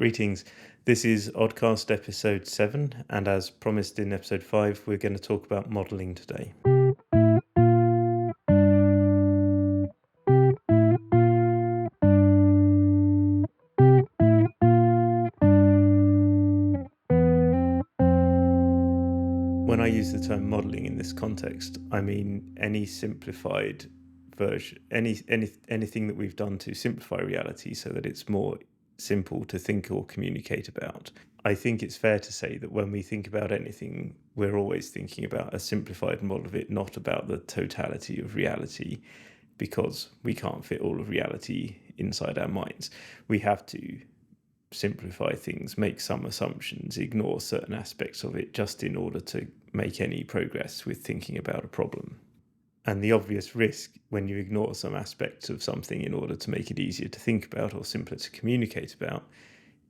Greetings. This is Oddcast episode 7, and as promised in episode 5, we're going to talk about modelling today. When I use the term modelling in this context, I mean any simplified version, anything that we've done to simplify reality so that it's more simple to think or communicate about. I think it's fair to say that when we think about anything, we're always thinking about a simplified model of it, not about the totality of reality, because we can't fit all of reality inside our minds. We have to simplify things, make some assumptions, ignore certain aspects of it just in order to make any progress with thinking about a problem. And the obvious risk when you ignore some aspects of something in order to make it easier to think about or simpler to communicate about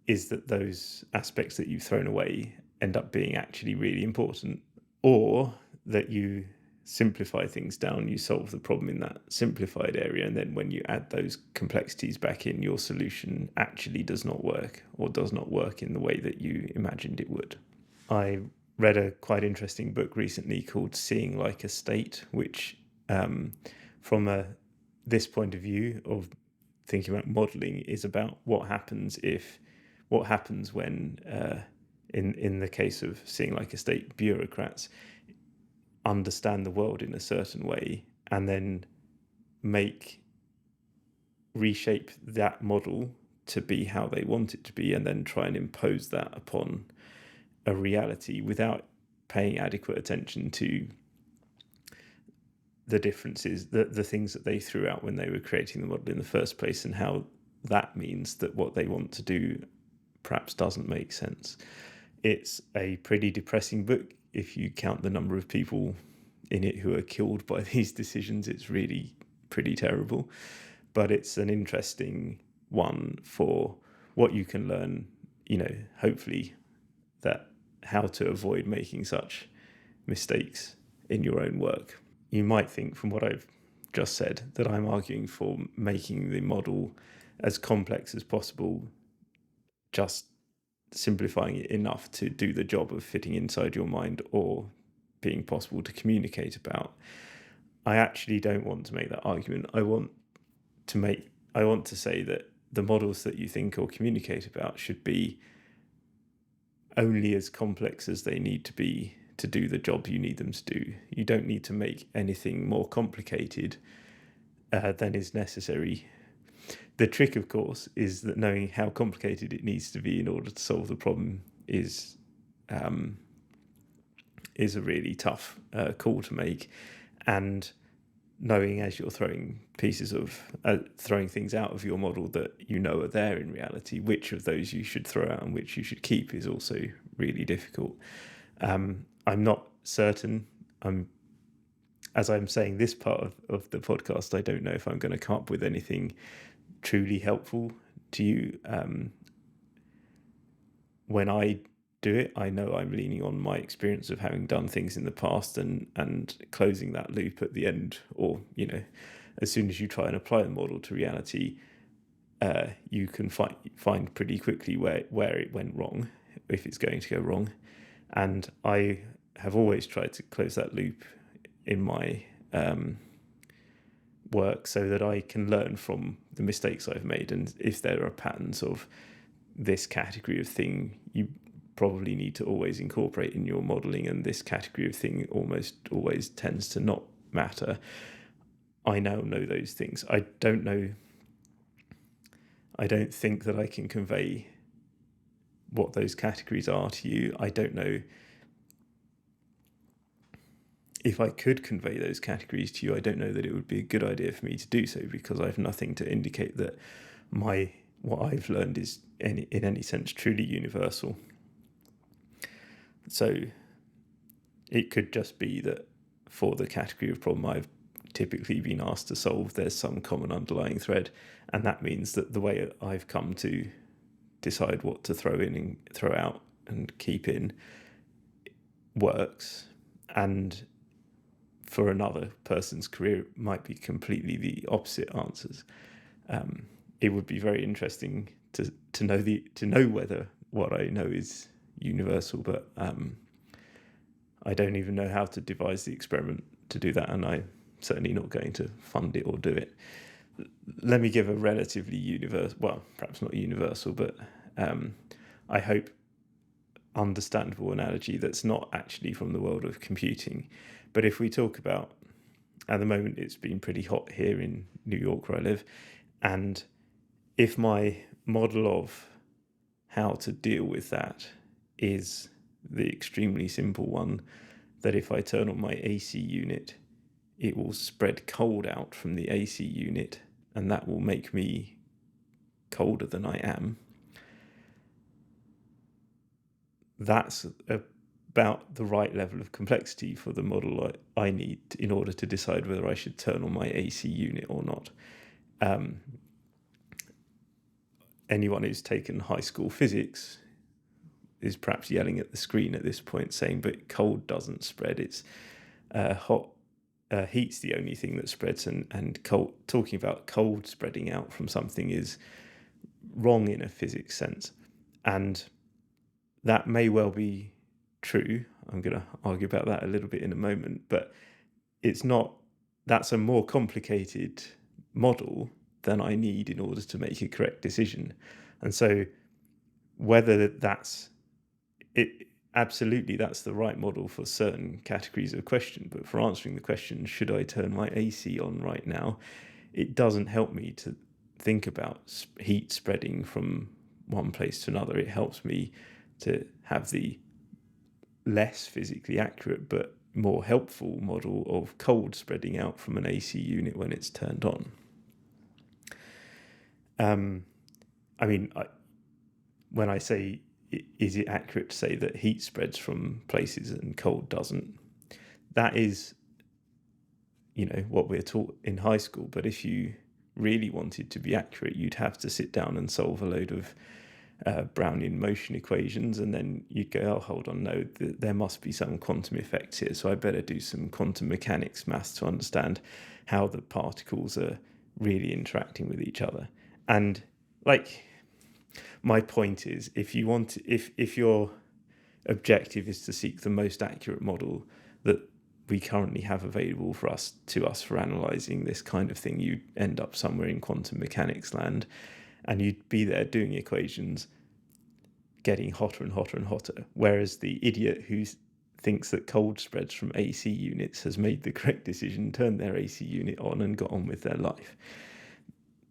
is that those aspects that you've thrown away end up being actually really important, or that you simplify things down, you solve the problem in that simplified area, and then when you add those complexities back in, your solution actually does not work, or does not work in the way that you imagined it would. I read a quite interesting book recently called Seeing Like a State, which from this point of view of thinking about modelling is about what happens when in the case of Seeing Like a State, bureaucrats understand the world in a certain way and then reshape that model to be how they want it to be, and then try and impose that upon a reality without paying adequate attention to the differences, the things that they threw out when they were creating the model in the first place, and how that means that what they want to do perhaps doesn't make sense. It's a pretty depressing book. If you count the number of people in it who are killed by these decisions, it's really pretty terrible. But it's an interesting one for what you can learn, hopefully, that how to avoid making such mistakes in your own work. You might think from what I've just said that I'm arguing for making the model as complex as possible, just simplifying it enough to do the job of fitting inside your mind or being possible to communicate about. I actually don't want to make that argument. I want to say that the models that you think or communicate about should be only as complex as they need to be to do the job you need them to do. You don't need to make anything more complicated than is necessary. The trick, of course, is that knowing how complicated it needs to be in order to solve the problem is a really tough call to make, and knowing as you're throwing things out of your model that are there in reality, which of those you should throw out and which you should keep is also really difficult. I'm not certain. As I'm saying this part of the podcast, I don't know if I'm going to come up with anything truly helpful to you. When I do it, I know I'm leaning on my experience of having done things in the past and closing that loop at the end, or as soon as you try and apply the model to reality, you can find pretty quickly where it went wrong, if it's going to go wrong. And I have always tried to close that loop in my work so that I can learn from the mistakes I've made. And if there are patterns of this category of thing, you probably need to always incorporate in your modelling, and this category of thing almost always tends to not matter. I now know those things. I don't think that I can convey what those categories are to you. I don't know if I could convey those categories to you. I don't know that it would be a good idea for me to do so, because I have nothing to indicate that what I've learned is in any sense truly universal. So it could just be that for the category of problem I've typically been asked to solve, there's some common underlying thread, and that means that the way I've come to decide what to throw in and throw out and keep in works, and for another person's career it might be completely the opposite answers. It would be very interesting to know whether what I know is universal, but I don't even know how to devise the experiment to do that, and I'm certainly not going to fund it or do it. Let me give a relatively universal, well, perhaps not universal, but I hope understandable analogy that's not actually from the world of computing. But if we talk about, at the moment it's been pretty hot here in New York where I live, and if my model of how to deal with that is the extremely simple one, that if I turn on my AC unit, it will spread cold out from the AC unit, and that will make me colder than I am. That's about the right level of complexity for the model I need in order to decide whether I should turn on my AC unit or not. Anyone who's taken high school physics is perhaps yelling at the screen at this point saying, but cold doesn't spread, it's hot. Heat's the only thing that spreads, and cold, talking about cold spreading out from something is wrong in a physics sense. And that may well be true. I'm going to argue about that a little bit in a moment, but it's not, that's a more complicated model than I need in order to make a correct decision. And so whether that's it, absolutely that's the right model for certain categories of question, but for answering the question, should I turn my AC on right now, it doesn't help me to think about heat spreading from one place to another. It helps me to have the less physically accurate but more helpful model of cold spreading out from an AC unit when it's turned on. When I say, is it accurate to say that heat spreads from places and cold doesn't? That is, what we're taught in high school. But if you really wanted to be accurate, you'd have to sit down and solve a load of Brownian motion equations, and then you'd go, oh, hold on, no, there must be some quantum effects here, so I better do some quantum mechanics maths to understand how the particles are really interacting with each other. And my point is, if your objective is to seek the most accurate model that we currently have available for us for analysing this kind of thing, you'd end up somewhere in quantum mechanics land, and you'd be there doing equations getting hotter and hotter and hotter, whereas the idiot who thinks that cold spreads from AC units has made the correct decision, turned their AC unit on and got on with their life.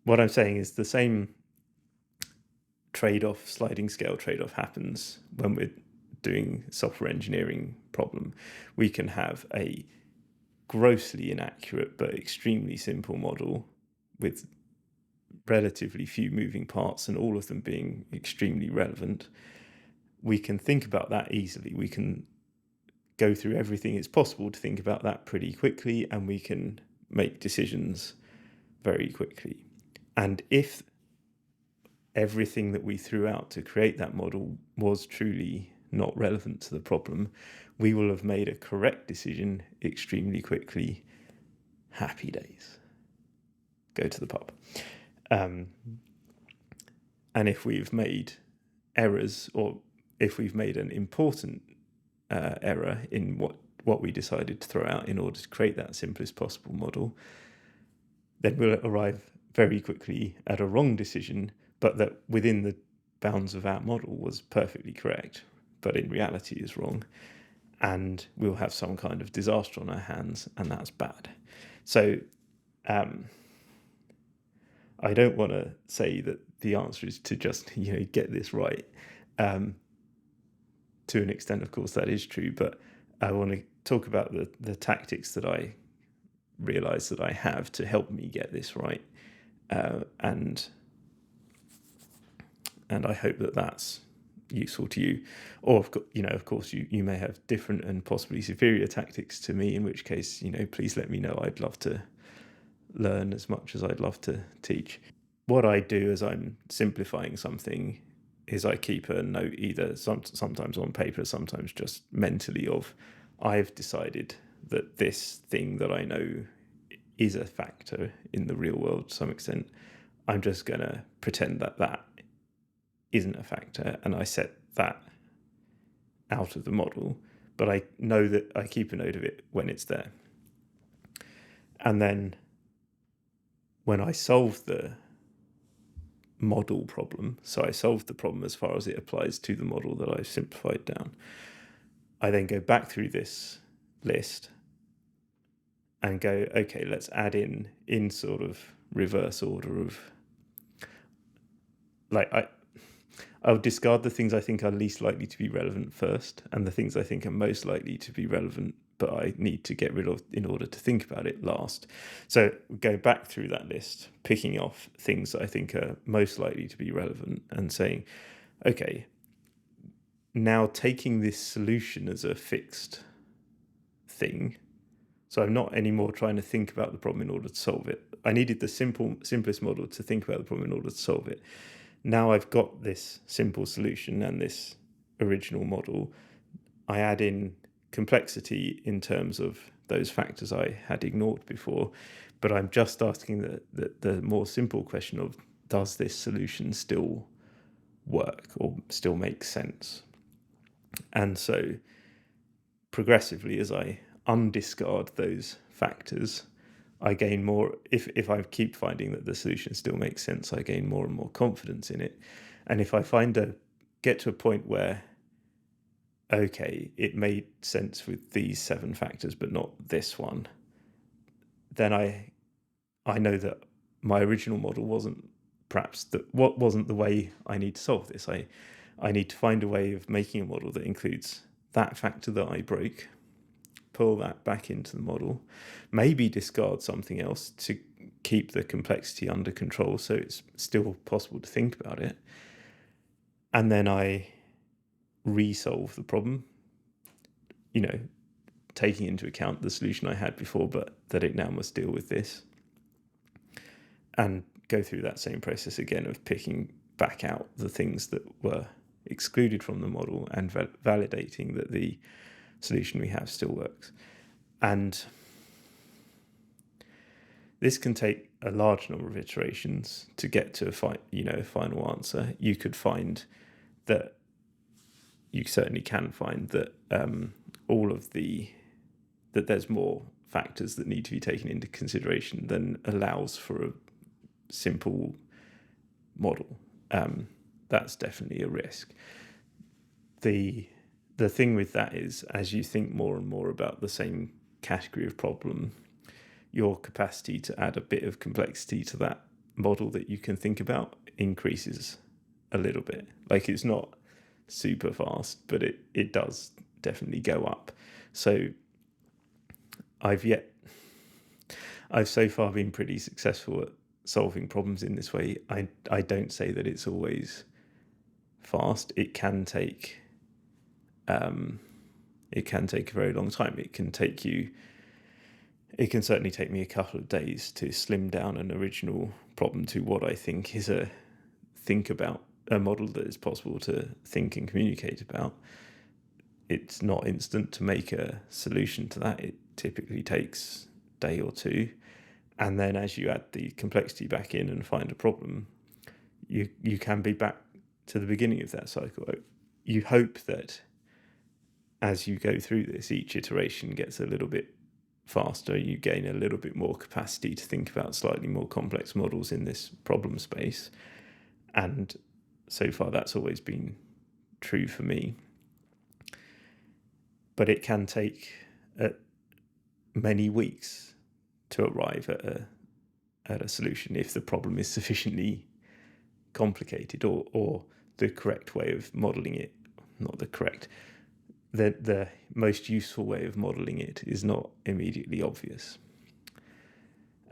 What I'm saying is the same sliding scale trade-off happens when we're doing software engineering problem. We can have a grossly inaccurate but extremely simple model with relatively few moving parts and all of them being extremely relevant. We can think about that easily. We can go through everything it's possible to think about that pretty quickly, and we can make decisions very quickly. And if everything that we threw out to create that model was truly not relevant to the problem, we will have made a correct decision extremely quickly. Happy days. Go to the pub. And if we've made errors, or if we've made an important error in what we decided to throw out in order to create that simplest possible model, then we'll arrive very quickly at a wrong decision, but that within the bounds of our model was perfectly correct, but in reality is wrong. And we'll have some kind of disaster on our hands, and that's bad. So I don't want to say that the answer is to just, get this right. To an extent, of course, that is true, but I want to talk about the tactics that I realize that I have to help me get this right. And I hope that that's useful to you. Or, of course, you may have different and possibly superior tactics to me, in which case, please let me know. I'd love to learn as much as I'd love to teach. What I do as I'm simplifying something is I keep a note, either sometimes on paper, sometimes just mentally, of I've decided that this thing that I know is a factor in the real world to some extent. I'm just going to pretend that isn't a factor, and I set that out of the model, but I know that I keep a note of it when it's there. And then when I solve the model problem, so I solve the problem as far as it applies to the model that I've simplified down, I then go back through this list and go, okay, let's add in sort of reverse order of, like, I'll discard the things I think are least likely to be relevant first, and the things I think are most likely to be relevant but I need to get rid of in order to think about it last. So go back through that list, picking off things that I think are most likely to be relevant and saying, okay, now taking this solution as a fixed thing, so I'm not anymore trying to think about the problem in order to solve it. I needed the simplest model to think about the problem in order to solve it. Now I've got this simple solution and this original model. I add in complexity in terms of those factors I had ignored before, but I'm just asking the more simple question of, does this solution still work or still make sense? And so progressively, as I undiscard those factors, I gain more. If I keep finding that the solution still makes sense, I gain more and more confidence in it. And if I get to a point where, okay, it made sense with these 7 factors, but not this one, then I know that my original model wasn't the way I need to solve this. I need to find a way of making a model that includes that factor that I broke, pull that back into the model, maybe discard something else to keep the complexity under control so it's still possible to think about it. And then I resolve the problem, taking into account the solution I had before, but that it now must deal with this. And go through that same process again of picking back out the things that were excluded from the model and validating that the solution we have still works. And this can take a large number of iterations to get to a final answer. You certainly can find that that there's more factors that need to be taken into consideration than allows for a simple model. That's definitely a risk. The thing with that is, as you think more and more about the same category of problem, your capacity to add a bit of complexity to that model that you can think about increases a little bit. Like, it's not super fast, but it does definitely go up. So I've so far been pretty successful at solving problems in this way. I don't say that it's always fast. It can take a very long time. It can certainly take me a couple of days to slim down an original problem to what I think is a model that is possible to think and communicate about. It's not instant to make a solution to that. It typically takes a day or two. And then as you add the complexity back in and find a problem, you can be back to the beginning of that cycle. You hope that as you go through this, each iteration gets a little bit faster. You gain a little bit more capacity to think about slightly more complex models in this problem space. And so far, that's always been true for me. But it can take many weeks to arrive at a solution if the problem is sufficiently complicated, or the correct way of modeling it, the most useful way of modeling it is not immediately obvious.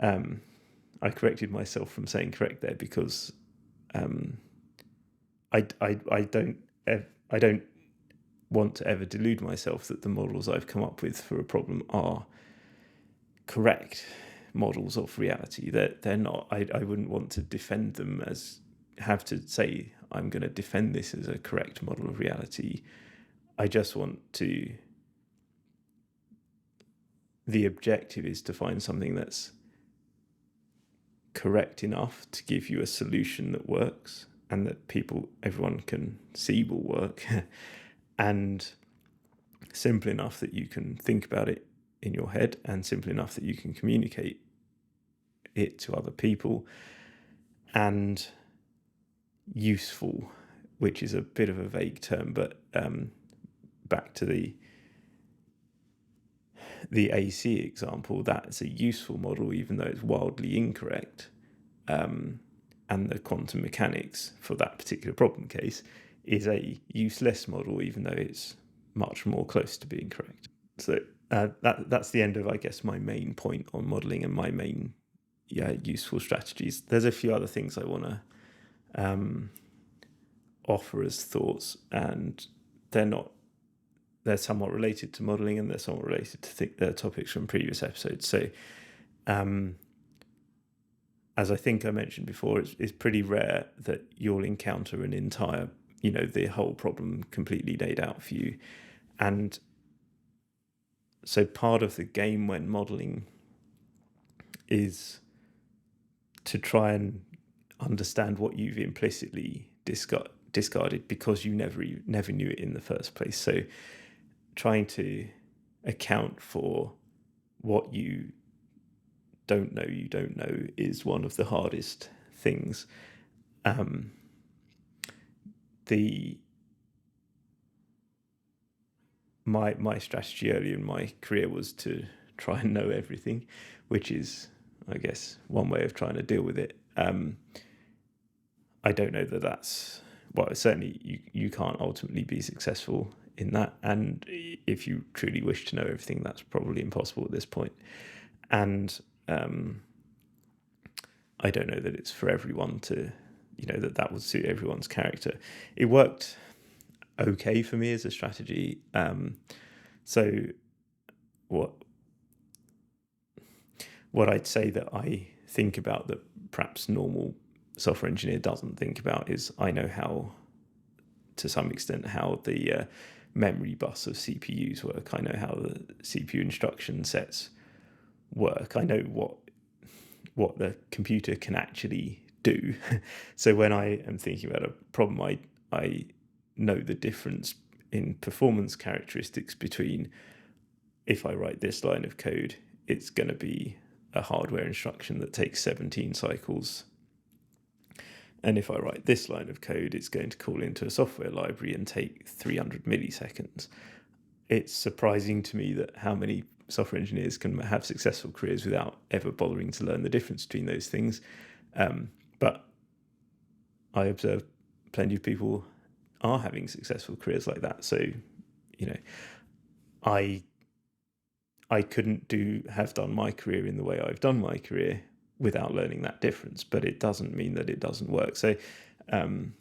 I corrected myself from saying correct there because I don't want to ever delude myself that the models I've come up with for a problem are correct models of reality. They're not. I wouldn't want to defend them have to say I'm going to defend this as a correct model of reality. I just want to. The objective is to find something that's correct enough to give you a solution that works, and that everyone can see will work, and simple enough that you can think about it in your head, and simple enough that you can communicate it to other people, and useful, which is a bit of a vague term, but back to the AC example, that's a useful model, even though it's wildly incorrect. And the quantum mechanics for that particular problem case is a useless model, even though it's much more close to being correct. So that's the end of, I guess, my main point on modeling and my main useful strategies. There's a few other things I want to offer as thoughts, and they're somewhat related to modeling, and they're somewhat related to topics from previous episodes. So as I think I mentioned before, it's pretty rare that you'll encounter an entire, the whole problem completely laid out for you. And so part of the game when modeling is to try and understand what you've implicitly discarded because you never knew it in the first place. So trying to account for what you don't know is one of the hardest things. My strategy earlier in my career was to try and know everything, which is, I guess, one way of trying to deal with it. I don't know that that's, well, certainly you can't ultimately be successful in that. And if you truly wish to know everything, that's probably impossible at this point. And I don't know that it's for everyone to, that would suit everyone's character. It worked okay for me as a strategy. So what I'd say that I think about that perhaps normal software engineer doesn't think about is I know how, to some extent, how the memory bus of CPUs work. I know how the CPU instruction sets work. I know what the computer can actually do. So when I am thinking about a problem, I know the difference in performance characteristics between, if I write this line of code, it's going to be a hardware instruction that takes 17 cycles. And if I write this line of code, it's going to call into a software library and take 300 milliseconds. It's surprising to me that how many software engineers can have successful careers without ever bothering to learn the difference between those things. But I observe plenty of people are having successful careers like that. So, I couldn't have done my career in the way I've done my career without learning that difference, but it doesn't mean that it doesn't work. So, and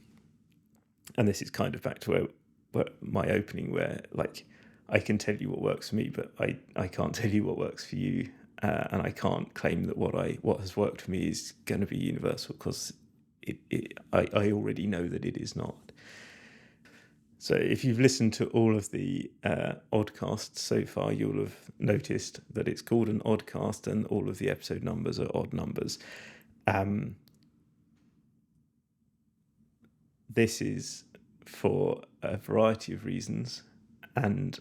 this is kind of back to where my opening, where I can tell you what works for me, but I can't tell you what works for you, and I can't claim that what has worked for me is going to be universal, because I already know that it is not. So if you've listened to all of the Oddcasts so far, you'll have noticed that it's called an Oddcast and all of the episode numbers are odd numbers. This is for a variety of reasons, and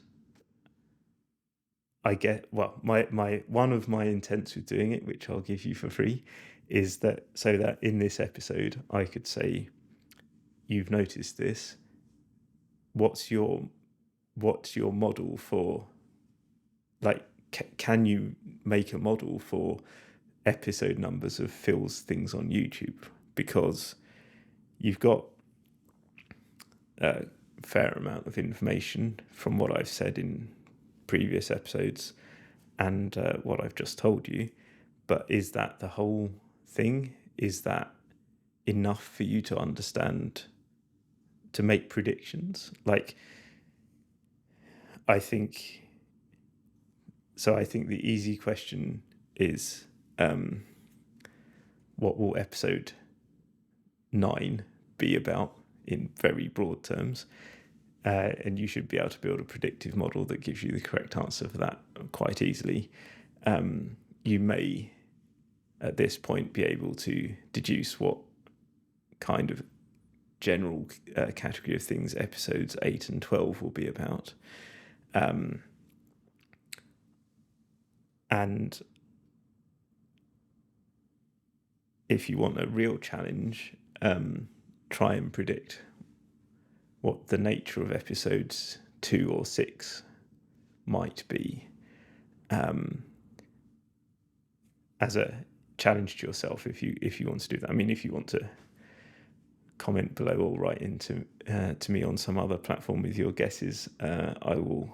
I get, my one of my intents with doing it, which I'll give you for free, is that so that in this episode I could say, you've noticed this. What's your model for, can you make a model for episode numbers of Phil's things on YouTube? Because you've got a fair amount of information from what I've said in previous episodes and what I've just told you, but is that the whole thing? Is that enough for you to understand, to make predictions? I think the easy question is, what will episode 9 be about in very broad terms? And you should be able to build a predictive model that gives you the correct answer for that quite easily. You may, at this point, be able to deduce what kind of general category of things episodes 8 and 12 will be about. And if you want a real challenge, try and predict what the nature of episodes 2 or 6 might be, as a challenge to yourself. If you want to do that, I mean, if you want to comment below or write into to me on some other platform with your guesses, I will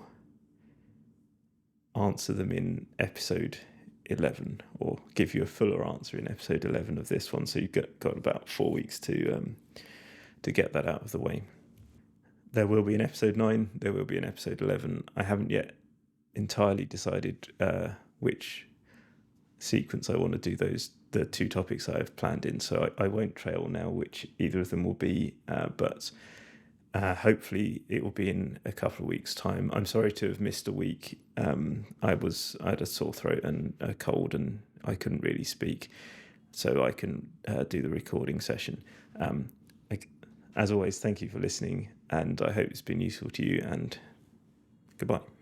answer them in episode 11, or give you a fuller answer in episode 11 of this one. So you've got about 4 weeks to get that out of the way. There will be an episode 9. There will be an episode 11. I haven't yet entirely decided which sequence I want to do the 2 topics I have planned in. So I won't trail now which either of them will be, but hopefully it will be in a couple of weeks' time. I'm sorry to have missed a week. I had a sore throat and a cold, and I couldn't really speak, so I can do the recording session. As always, thank you for listening, and I hope it's been useful to you, and goodbye.